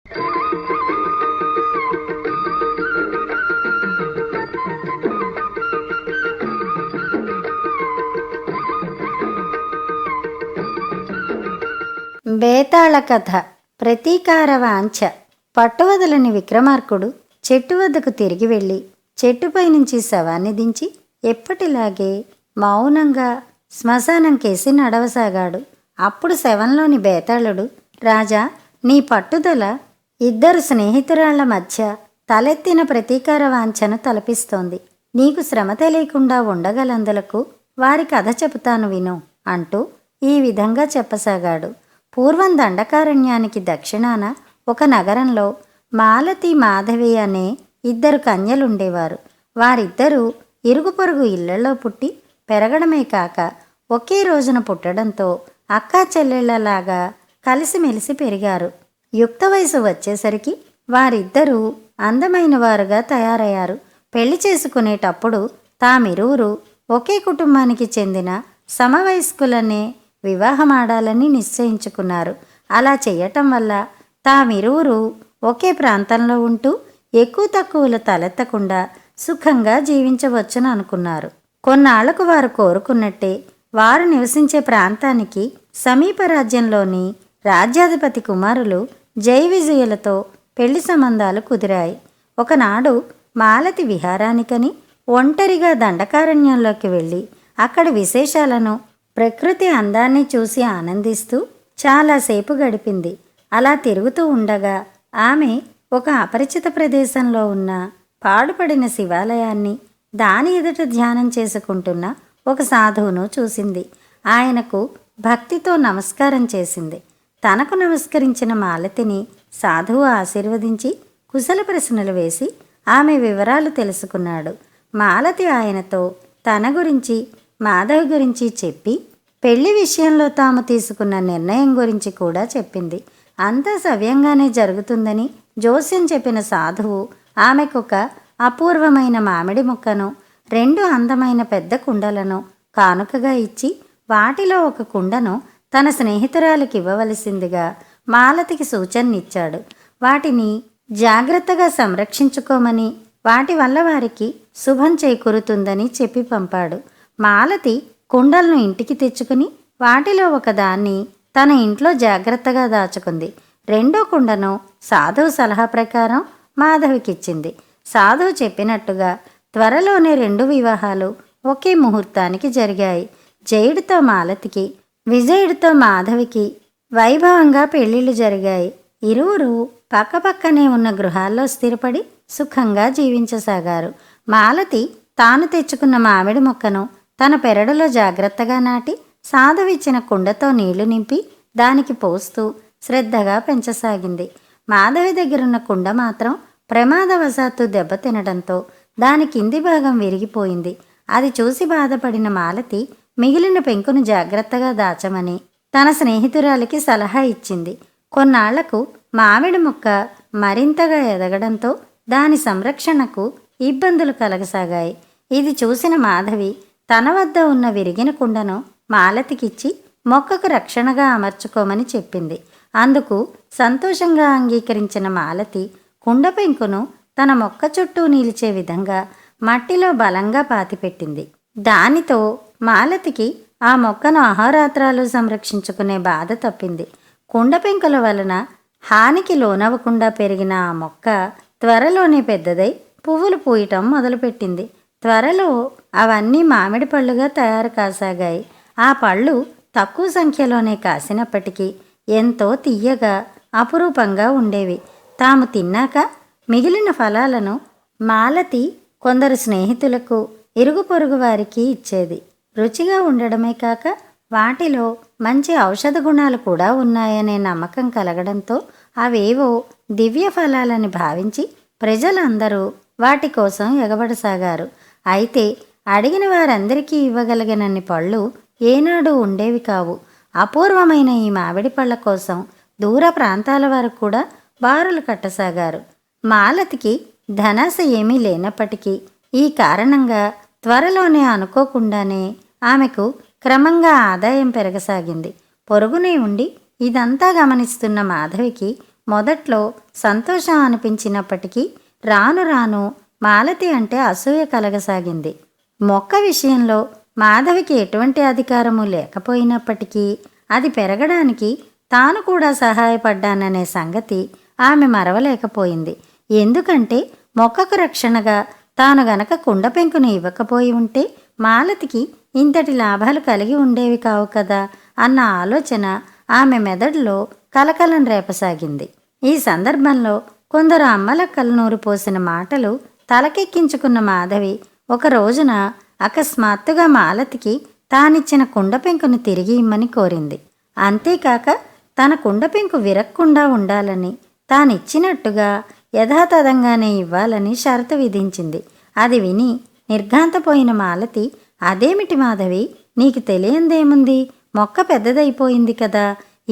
బేతాళ కథ. ప్రతీకార వాంఛ. పట్టువదలని విక్రమార్కుడు చెట్టు వద్దకు తిరిగి వెళ్ళి చెట్టుపై నుంచి శవాన్ని దించి ఎప్పటిలాగే మౌనంగా శ్మశానం కేసి నడవసాగాడు. అప్పుడు శవంలోని బేతాళుడు, రాజా, నీ పట్టుదల ఇద్దరు స్నేహితురాళ్ల మధ్య తలెత్తిన ప్రతీకార వాంఛను తలపిస్తోంది. నీకు శ్రమ తెలియకుండా ఉండగలందులకు వారి కథ చెబుతాను విను అంటూ ఈ విధంగా చెప్పసాగాడు. పూర్వం దండకారణ్యానికి దక్షిణాన ఒక నగరంలో మాలతి, మాధవి అనే ఇద్దరు కన్యలుండేవారు. వారిద్దరూ ఇరుగు పొరుగు ఇళ్లలో పుట్టి పెరగడమే కాక ఒకే రోజున పుట్టడంతో అక్కా చెల్లెళ్లలాగా కలిసిమెలిసి పెరిగారు. యుక్త వయసు వచ్చేసరికి వారిద్దరూ అందమైన వారుగా తయారయ్యారు. పెళ్లి చేసుకునేటప్పుడు తామిరువురు ఒకే కుటుంబానికి చెందిన సమవయస్కులనే వివాహమాడాలని నిశ్చయించుకున్నారు. అలా చేయటం వల్ల తామిరువురు ఒకే ప్రాంతంలో ఉంటూ ఎక్కువ తక్కువలు తలెత్తకుండా సుఖంగా జీవించవచ్చును అనుకున్నారు. కొన్నాళ్లకు వారు కోరుకున్నట్టే వారు నివసించే ప్రాంతానికి సమీప రాజ్యంలోని రాజ్యాధిపతి కుమారులు జయ విజయులతో పెళ్లి సంబంధాలు కుదిరాయి. ఒకనాడు మాలతి విహారానికని ఒంటరిగా దండకారణ్యంలోకి వెళ్ళి అక్కడ విశేషాలను, ప్రకృతి అందాన్ని చూసి ఆనందిస్తూ చాలాసేపు గడిపింది. అలా తిరుగుతూ ఉండగా ఆమె ఒక అపరిచిత ప్రదేశంలో ఉన్న పాడుపడిన శివాలయాన్ని, దాని ఎదుట ధ్యానం చేసుకుంటున్న ఒక సాధువును చూసింది. ఆయనకు భక్తితో నమస్కారం చేసింది. తనకు నమస్కరించిన మాలతిని సాధువు ఆశీర్వదించి కుశల ప్రశ్నలు వేసి ఆమె వివరాలు తెలుసుకున్నాడు. మాలతి ఆయనతో తన గురించి, మాధవి గురించి చెప్పి పెళ్లి విషయంలో తాము తీసుకున్న నిర్ణయం గురించి కూడా చెప్పింది. అంతా సవ్యంగానే జరుగుతుందని జోస్యం చెప్పిన సాధువు ఆమెకొక అపూర్వమైన మామిడి ముక్కను, 2 అందమైన పెద్ద కుండలను కానుకగా ఇచ్చి వాటిలో ఒక కుండను తన స్నేహితురాలికి ఇవ్వవలసిందిగా మాలతికి సూచననిచ్చాడు. వాటిని జాగ్రత్తగా సంరక్షించుకోమని, వాటి వల్ల వారికి శుభం చేకూరుతుందని చెప్పి పంపాడు. మాలతి కుండలను ఇంటికి తెచ్చుకుని వాటిలో ఒకదాన్ని తన ఇంట్లో జాగ్రత్తగా దాచుకుంది. 2వ కుండను సాధువు సలహా ప్రకారం మాధవికిచ్చింది. సాధువు చెప్పినట్టుగా త్వరలోనే 2 వివాహాలు ఒకే ముహూర్తానికి జరిగాయి. జయుడితో మాలతికి, విజయుడితో మాధవికి వైభవంగా పెళ్లిళ్లు జరిగాయి. ఇరువురు పక్కపక్కనే ఉన్న గృహాల్లో స్థిరపడి సుఖంగా జీవించసాగారు. మాలతి తాను తెచ్చుకున్న మామిడి మొక్కను తన పెరడులో జాగ్రత్తగా నాటి సాధువిచ్చిన కుండతో నీళ్లు నింపి దానికి పోస్తూ శ్రద్ధగా పెంచసాగింది. మాధవి దగ్గరున్న కుండ మాత్రం ప్రమాదవశాత్తు దెబ్బతినడంతో దాని కింది భాగం విరిగిపోయింది. అది చూసి బాధపడిన మాలతి మిగిలిన పెంకును జాగ్రత్తగా దాచమని తన స్నేహితురాలికి సలహా ఇచ్చింది. కొన్నాళ్లకు మామిడి మొక్క మరింతగా ఎదగడంతో దాని సంరక్షణకు ఇబ్బందులు కలగసాగాయి. ఇది చూసిన మాధవి తన వద్ద ఉన్న విరిగిన కుండను మాలతికిచ్చి మొక్కకు రక్షణగా అమర్చుకోమని చెప్పింది. అందుకు సంతోషంగా అంగీకరించిన మాలతి కుండ పెంకును తన మొక్క చుట్టూ నిలిచే విధంగా మట్టిలో బలంగా పాతిపెట్టింది. దానితో మాలతికి ఆ మొక్కను అహోరాత్రాలు సంరక్షించుకునే బాధ తప్పింది. కుండ పెంకుల వలన హానికి లోనవ్వకుండా పెరిగిన ఆ మొక్క త్వరలోనే పెద్దదై పువ్వులు పూయటం మొదలుపెట్టింది. త్వరలో అవన్నీ మామిడి పళ్ళుగా తయారు కాసాగాయి. ఆ పళ్ళు తక్కువ సంఖ్యలోనే కాసినప్పటికీ ఎంతో తియ్యగా, అపురూపంగా ఉండేవి. తాము తిన్నాక మిగిలిన ఫలాలను మాలతి కొందరు స్నేహితులకు, ఇరుగు పొరుగు వారికి ఇచ్చేది. రుచిగా ఉండడమే కాక వాటిలో మంచి ఔషధ గుణాలు కూడా ఉన్నాయనే నమ్మకం కలగడంతో అవేవో దివ్య ఫలాలని భావించి ప్రజలందరూ వాటి కోసం ఎగబడసాగారు. అయితే అడిగిన వారందరికీ ఇవ్వగలిగినన్ని పళ్ళు ఏనాడు ఉండేవి కావు. అపూర్వమైన ఈ మామిడి పళ్ళ కోసం దూర ప్రాంతాల వారు కూడా బారులు కట్టసాగారు. మాలతికి ధనాశ ఏమీ లేనప్పటికీ ఈ కారణంగా త్వరలోనే అనుకోకుండానే ఆమెకు క్రమంగా ఆదాయం పెరగసాగింది. పొరుగునే ఉండి ఇదంతా గమనిస్తున్న మాధవికి మొదట్లో సంతోషం అనిపించినప్పటికీ రాను రాను మాలతి అంటే అసూయ కలగసాగింది. మొక్క విషయంలో మాధవికి ఎటువంటి అధికారము లేకపోయినప్పటికీ అది పెరగడానికి తాను కూడా సహాయపడ్డాననే సంగతి ఆమె మరవలేకపోయింది. ఎందుకంటే మొక్కకు రక్షణగా తాను గనక కుండ పెంకును ఇవ్వకపోయి ఉంటే మాలతికి ఇంతటి లాభాలు కలిగి ఉండేవి కావు కదా అన్న ఆలోచన ఆమె మెదడులో కలకలం రేపసాగింది. ఈ సందర్భంలో కొందరు అమ్మలక్కలు నూరు పోసిన మాటలు తలకెక్కించుకున్న మాధవి ఒక రోజున అకస్మాత్తుగా మాలతికి తానిచ్చిన కుండ పెంకును తిరిగి ఇమ్మని కోరింది. అంతేకాక తన కుండ పెంకు విరక్కుండా ఉండాలని, తానిచ్చినట్టుగా యథాతథంగానే ఇవ్వాలని షరతు విధించింది. అది విని నిర్ఘాంతపోయిన మాలతి, అదేమిటి మాధవి, నీకు తెలియందేముంది, మొక్క పెద్దదైపోయింది కదా,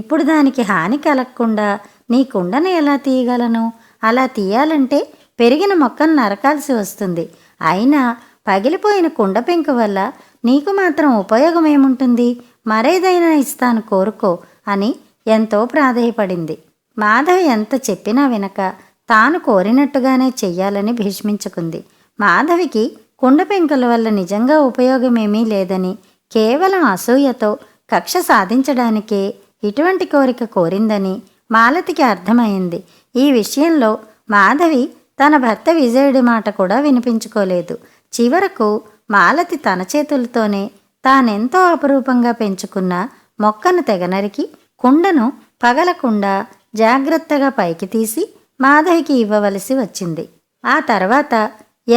ఇప్పుడు దానికి హాని కలగకుండా నీ కుండను ఎలా తీయగలను? అలా తీయాలంటే పెరిగిన మొక్కను నరకాల్సి వస్తుంది. అయినా పగిలిపోయిన కుండ పెంకు వల్ల నీకు మాత్రం ఉపయోగమేముంటుంది? మరేదైనా ఇస్తాను కోరుకో అని ఎంతో ప్రాధేయపడింది. మాధవి ఎంత చెప్పినా వినక తాను కోరినట్టుగానే చెయ్యాలని భీష్మించుకుంది. మాధవికి కుండ పెంకుల వల్ల నిజంగా ఉపయోగమేమీ లేదని, కేవలం అసూయతో కక్ష సాధించడానికే ఇటువంటి కోరిక కోరిందని మాలతికి అర్థమైంది. ఈ విషయంలో మాధవి తన భర్త విజయుడి మాట కూడా వినిపించుకోలేదు. చివరకు మాలతి తన చేతులతోనే తానెంతో అపురూపంగా పెంచుకున్న మొక్కను తెగనరికి కుండను పగలకుండా జాగ్రత్తగా పైకి తీసి మాధవికి ఇవ్వవలసి వచ్చింది. ఆ తర్వాత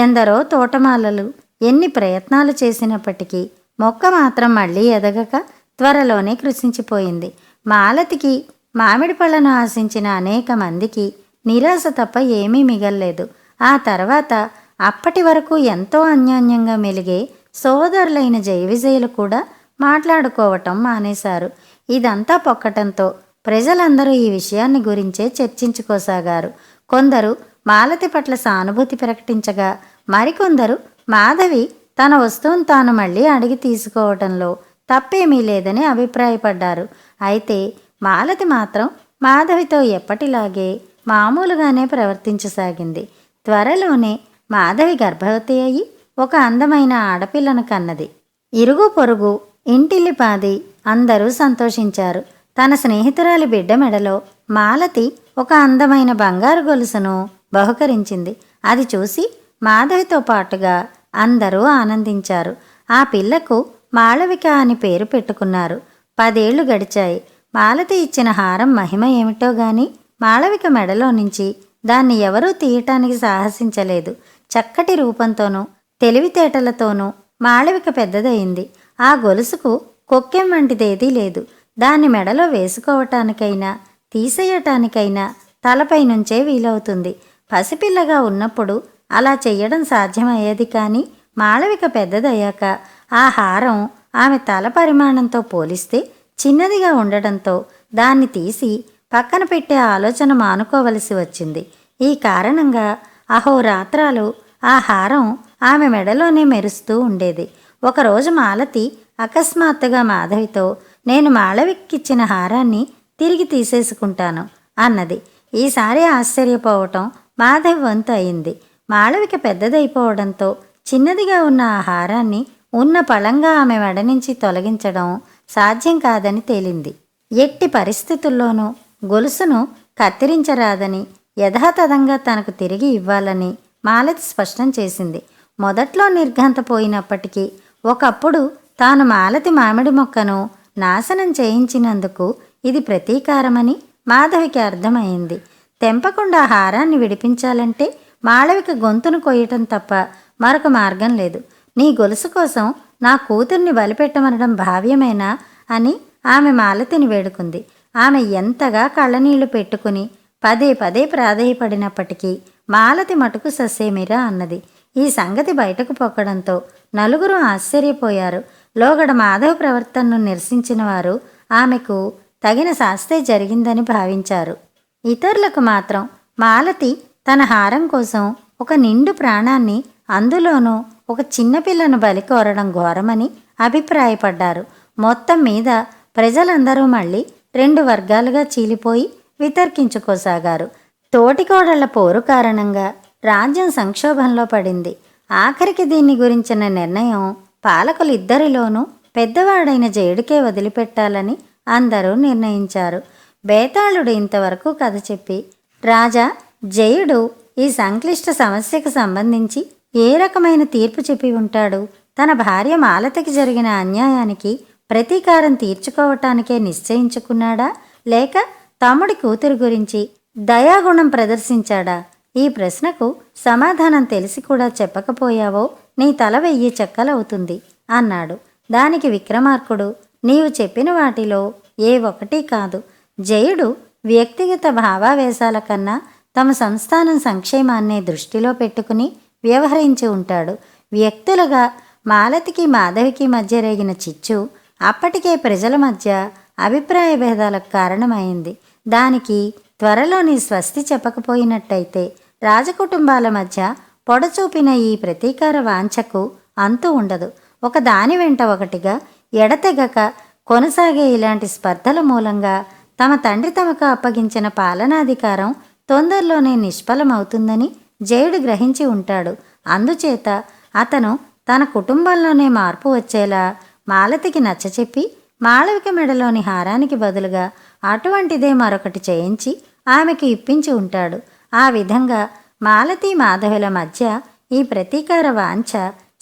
ఎందరో తోటమాలలు ఎన్ని ప్రయత్నాలు చేసినప్పటికీ మొక్క మాత్రం మళ్ళీ ఎదగక త్వరలోనే కృషించిపోయింది. మాలతికి మామిడి పళ్ళను ఆశించిన అనేక మందికి నిరాశ తప్ప ఏమీ మిగల్లేదు. ఆ తర్వాత అప్పటి వరకు ఎంతో అన్యోన్యంగా మెలిగే సోదరులైన జయవిజయులు కూడా మాట్లాడుకోవటం మానేశారు. ఇదంతా పొక్కటంతో ప్రజలందరూ ఈ విషయాన్ని గురించే చర్చించుకోసాగారు. కొందరు మాలతి పట్ల సానుభూతి ప్రకటించగా, మరికొందరు మాధవి తన వస్తువును తాను మళ్ళీ అడిగి తీసుకోవటంలో తప్పేమీ లేదని అభిప్రాయపడ్డారు. అయితే మాలతి మాత్రం మాధవితో ఎప్పటిలాగే మామూలుగానే ప్రవర్తించసాగింది. త్వరలోనే మాధవి గర్భవతి అయి ఒక అందమైన ఆడపిల్లను కన్నది. ఇరుగు పొరుగు ఇంటిల్లిపాది అందరూ సంతోషించారు. తన స్నేహితురాలి బిడ్డ మెడలో మాలతి ఒక అందమైన బంగారు గొలుసును బహుకరించింది. అది చూసి మాధవితో పాటుగా అందరూ ఆనందించారు. ఆ పిల్లకు మాళవిక అని పేరు పెట్టుకున్నారు. 10 ఏళ్లు గడిచాయి. మాలతి ఇచ్చిన హారం మహిమ ఏమిటో గాని మాళవిక మెడలో నుంచి దాన్ని ఎవరూ తీయటానికి సాహసించలేదు. చక్కటి రూపంతోనూ తెలివితేటలతోనూ మాళవిక పెద్దదయింది. ఆ గొలుసుకు కొక్కెం వంటిదేదీ లేదు. దాన్ని మెడలో వేసుకోవటానికైనా తీసేయటానికైనా తలపై నుంచే వీలవుతుంది. పసిపిల్లగా ఉన్నప్పుడు అలా చెయ్యడం సాధ్యమయ్యేది. కానీ మాళవిక పెద్దదయ్యాక ఆ హారం ఆమె తల పరిమాణంతో పోలిస్తే చిన్నదిగా ఉండడంతో దాన్ని తీసి పక్కన పెట్టే ఆలోచన మానుకోవలసి వచ్చింది. ఈ కారణంగా అహోరాత్రాలు ఆ హారం ఆమె మెడలోనే మెరుస్తూ ఉండేది. ఒకరోజు మాలతి అకస్మాత్తుగా మాధవితో, నేను మాళవికిచ్చిన హారాన్ని తిరిగి తీసేసుకుంటాను అన్నది. ఈసారి ఆశ్చర్యపోవటం మాధవి వంతు అయింది. మాళవిక పెద్దదైపోవడంతో చిన్నదిగా ఉన్న ఆ హారాన్ని ఉన్న పళంగా ఆమె మెడ నుంచి తొలగించడం సాధ్యం కాదని తేలింది. ఎట్టి పరిస్థితుల్లోనూ గొలుసును కత్తిరించరాదని, యథాతథంగా తనకు తిరిగి ఇవ్వాలని మాలతి స్పష్టం చేసింది. మొదట్లో నిర్ఘాంతపోయినప్పటికీ ఒకప్పుడు తాను మాలతి మామిడి మొక్కను నాశనం చేయించినందుకు ఇది ప్రతీకారమని మాధవికి అర్థమైంది. తెంపకుండా హారాన్ని విడిపించాలంటే మాళవిక గొంతును కొయ్యటం తప్ప మరొక మార్గం లేదు. నీ గొలుసు కోసం నా కూతుర్ని బలిపెట్టమనడం భావ్యమేనా అని ఆమె మాలతిని వేడుకుంది. ఆమె ఎంతగా కళ్ళనీళ్లు పెట్టుకుని పదే పదే ప్రాధేయపడినప్పటికీ మాలతి మటుకు ససేమిరా అన్నది. ఈ సంగతి బయటకు పొక్కడంతో నలుగురు ఆశ్చర్యపోయారు. లోగడ మాధవ్ ప్రవర్తనను నిరసించిన వారు ఆమెకు తగిన శాస్తే జరిగిందని భావించారు. ఇతరులకు మాత్రం మాలతి తన హారం కోసం ఒక నిండు ప్రాణాన్ని, అందులోనూ ఒక చిన్నపిల్లను బలి కోరడం ఘోరమని అభిప్రాయపడ్డారు. మొత్తం మీద ప్రజలందరూ మళ్ళీ 2 వర్గాలుగా చీలిపోయి వితర్కించుకోసాగారు. తోటికోడళ్ల పోరు కారణంగా రాజ్యం సంక్షోభంలో పడింది. ఆఖరికి దీన్ని గురించిన నిర్ణయం పాలకులిద్దరిలోనూ పెద్దవాడైన జయుడికే వదిలిపెట్టాలని అందరూ నిర్ణయించారు. బేతాళుడు ఇంతవరకు కథ చెప్పి, రాజా, జయుడు ఈ సంక్లిష్ట సమస్యకు సంబంధించి ఏ రకమైన తీర్పు చెప్పి ఉంటాడు? తన భార్య మాలతికి జరిగిన అన్యాయానికి ప్రతీకారం తీర్చుకోవటానికే నిశ్చయించుకున్నాడా, లేక తమ్ముడి కూతురు గురించి దయాగుణం ప్రదర్శించాడా? ఈ ప్రశ్నకు సమాధానం తెలిసి కూడా చెప్పకపోయావో నీ తల 1000 చెక్కలవుతుంది అన్నాడు. దానికి విక్రమార్కుడు, నీవు చెప్పిన వాటిలో ఏ ఒక్కటి కాదు. జయుడు వ్యక్తిగత భావావేశాల కన్నా తమ సంస్థానం సంక్షేమాన్నే దృష్టిలో పెట్టుకుని వ్యవహరించి ఉంటాడు. వ్యక్తులుగా మాలతికి మాధవికి మధ్య రేగిన చిచ్చు అప్పటికే ప్రజల మధ్య అభిప్రాయ భేదాలకు కారణమైంది. దానికి త్వరలోని స్వస్తి చెప్పకపోయినట్టయితే రాజకుటుంబాల మధ్య పొడచూపిన ఈ ప్రతీకార వాంఛకు అంతు ఉండదు. ఒక దాని వెంట ఒకటిగా ఎడతెగక కొనసాగే ఇలాంటి స్పర్ధల మూలంగా తమ తండ్రి తమకు అప్పగించిన పాలనాధికారం తొందరలోనే నిష్ఫలమవుతుందని జయుడు గ్రహించి ఉంటాడు. అందుచేత అతను తన కుటుంబంలోనే మార్పు వచ్చేలా మాలతికి నచ్చచెప్పి మాళవిక మెడలోని హారానికి బదులుగా అటువంటిదే మరొకటి చేయించి ఆమెకి ఇప్పించి ఉంటాడు. ఆ విధంగా మాలతి మాధవుల మధ్య ఈ ప్రతీకార వాంఛ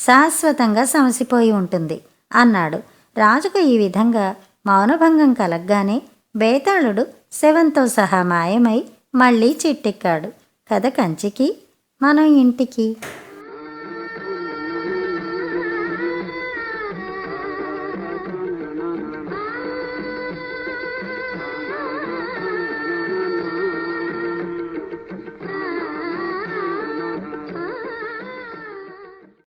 శాశ్వతంగా సమసిపోయి ఉంటుంది అన్నాడు. రాజుకు ఈ విధంగా మౌనభంగం కలగ్గానే బేతాళుడు శవంతో సహా మాయమై మళ్ళీ చిట్టెక్కాడు. కథ కంచికి, మనం ఇంటికి.